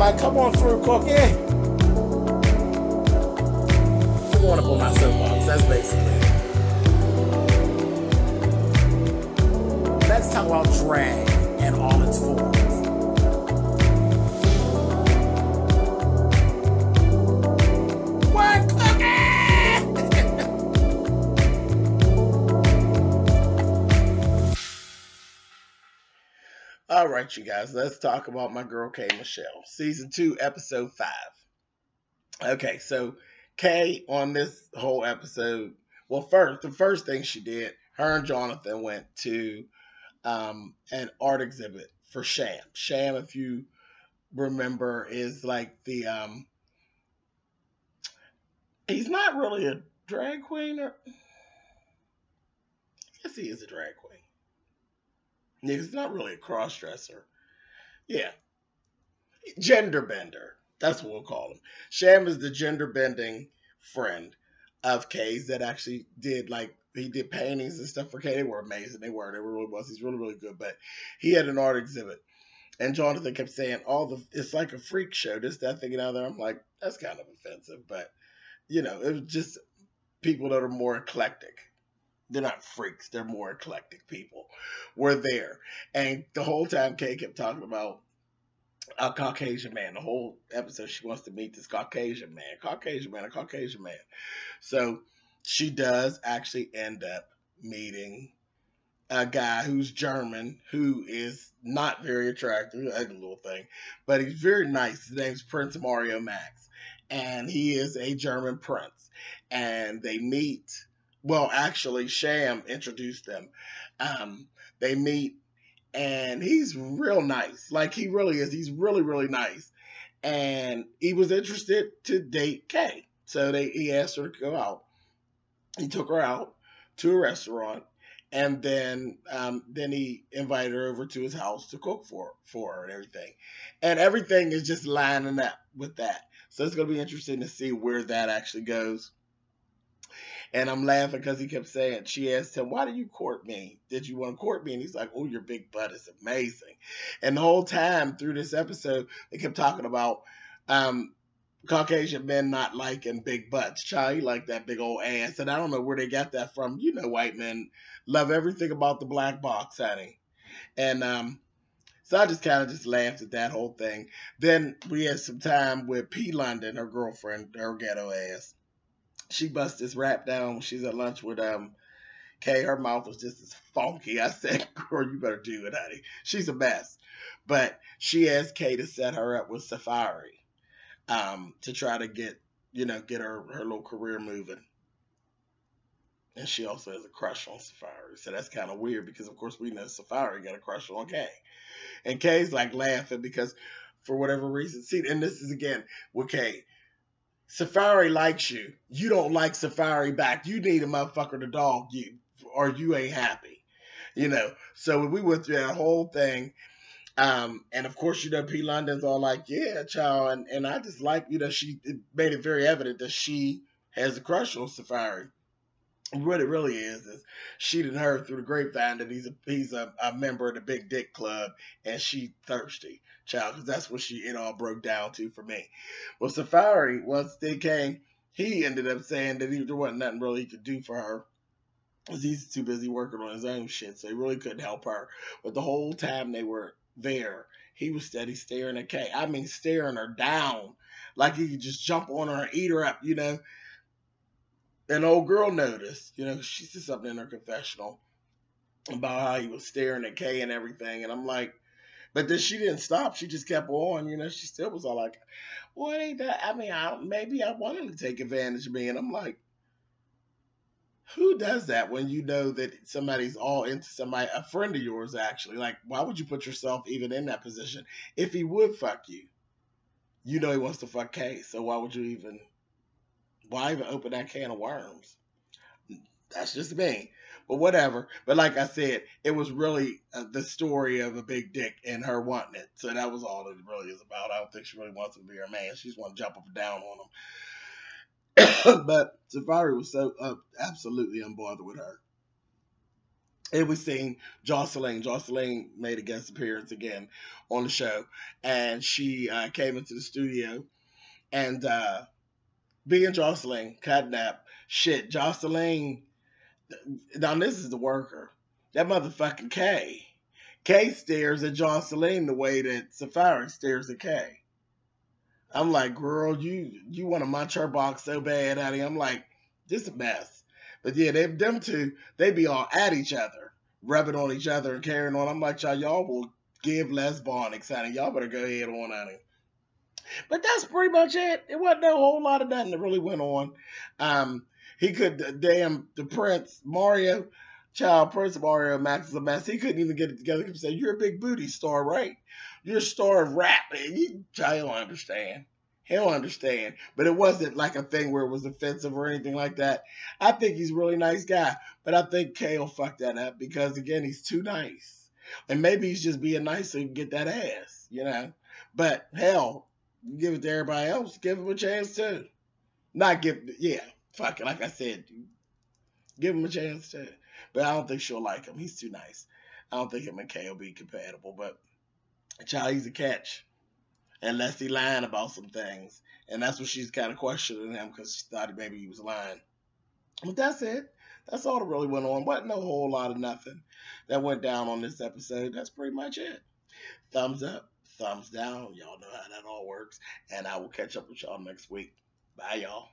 like, come on through, Cookie. I want to pull my soapbox. That's basically it. Let's talk about drag and all its forms. What, Cookie? All right, you guys, let's talk about my girl K. Michelle, season 2, episode 5. Okay, so Kay on this whole episode, well, the first thing she did, her and Jonathan went to an art exhibit for Sham. Sham, if you remember, is like the he's not really a drag queen, or I guess he is a drag queen. Yeah, he's not really a cross-dresser. Yeah, gender bender. That's what we'll call him. Sham is the gender bending friend of Kay's that actually did, like, he did paintings and stuff for Kay. They were amazing. They were really was. He's really, really good. But he had an art exhibit. And Jonathan kept saying, it's like a freak show, this, that, thing, and other. I'm like, that's kind of offensive. But, you know, it was just people that are more eclectic. They're not freaks. They're more eclectic people. Were there. And the whole time Kay kept talking about a Caucasian man. The whole episode, she wants to meet this Caucasian man. A Caucasian man. So she does actually end up meeting a guy who's German, who is not very attractive, ugly little thing, but he's very nice. His name's Prince Mario Max, and he is a German prince. And they meet. Well, actually, Sham introduced them. They meet. And he's real nice. Like, he really is. He's really, really nice. And he was interested to date Kay. So he asked her to go out. He took her out to a restaurant. And then he invited her over to his house to cook for her and everything. And everything is just lining up with that. So it's going to be interesting to see where that actually goes. And I'm laughing because he kept saying, she asked him, why did you court me? Did you want to court me? And he's like, oh, your big butt is amazing. And the whole time through this episode, they kept talking about Caucasian men not liking big butts. Child, he like that big old ass. And I don't know where they got that from. You know, white men love everything about the black box, honey. And so I just kind of just laughed at that whole thing. Then we had some time with P. London, her girlfriend, her ghetto ass. She busts this rap down when she's at lunch with Kay. Her mouth was just as funky. I said, girl, you better do it, honey. She's a mess. But she asked Kay to set her up with Safari to try to get her little career moving. And she also has a crush on Safari. So that's kind of weird because, of course, we know Safari got a crush on Kay. And Kay's like laughing because for whatever reason, see, and this is again with Kay. Safari likes you. You don't like Safari back. You need a motherfucker to dog you, or you ain't happy. You know. So we went through that whole thing. And of course, P. London's all like, yeah, child. And I just like, she made it very evident that she has a crush on Safari. What it really is she done heard through the grapevine that he's a member of the Big Dick Club, and she thirsty, child, because that's what it all broke down to for me. Well, Safari, once they came, he ended up saying that there wasn't nothing really he could do for her because he's too busy working on his own shit, so he really couldn't help her. But the whole time they were there, he was steady staring at Kay. I mean, staring her down like he could just jump on her and eat her up, An old girl noticed, she said something in her confessional about how he was staring at Kay and everything. And I'm like, but then she didn't stop. She just kept on, she still was all like, well, it ain't that. I mean, maybe I want him to take advantage of me. And I'm like, who does that when you know that somebody's all into somebody, a friend of yours actually? Like, why would you put yourself even in that position? If he would fuck you, he wants to fuck Kay. So why even open that can of worms? That's just me. But whatever. But like I said, it was really the story of a big dick and her wanting it. So that was all it really is about. I don't think she really wants to be her man. She just wants to jump up and down on him. But Safari was so absolutely unbothered with her. It was seeing Jocelyn. Jocelyn made a guest appearance again on the show, and she came into the studio and being Jocelyn, catnap, shit, Jocelyn. Now this is the worker. That motherfucking K. K stares at Jocelyn the way that Safari stares at K. I'm like, girl, you want to munch her box so bad, honey. I'm like, this is a mess. But yeah, them two, they be all at each other, rubbing on each other and carrying on. I'm like, y'all will give Les Bonix, honey. Y'all better go ahead on, honey. But that's pretty much it. It wasn't a whole lot of nothing that really went on. Um, he could, damn, the Prince, Mario, child Prince Mario, Max is a mess. He couldn't even get it together. He said, you're a big booty star, right? You're a star of rap. And child, he don't understand. He don't understand. But it wasn't like a thing where it was offensive or anything like that. I think he's a really nice guy. But I think Kay will fuck that up because, again, he's too nice. And maybe he's just being nice so he can get that ass, you know? But hell, give it to everybody else. Give him a chance too. Not give, yeah, fuck it. Like I said, give him a chance too. But I don't think she'll like him. He's too nice. I don't think him and Kay will be compatible. But child, he's a catch. Unless he lying about some things. And that's what she's kind of questioning him because she thought maybe he was lying. But that's it. That's all that really went on. Wasn't no whole lot of nothing that went down on this episode. That's pretty much it. Thumbs up, thumbs down. Y'all know how that all works. And I will catch up with y'all next week. Bye, y'all.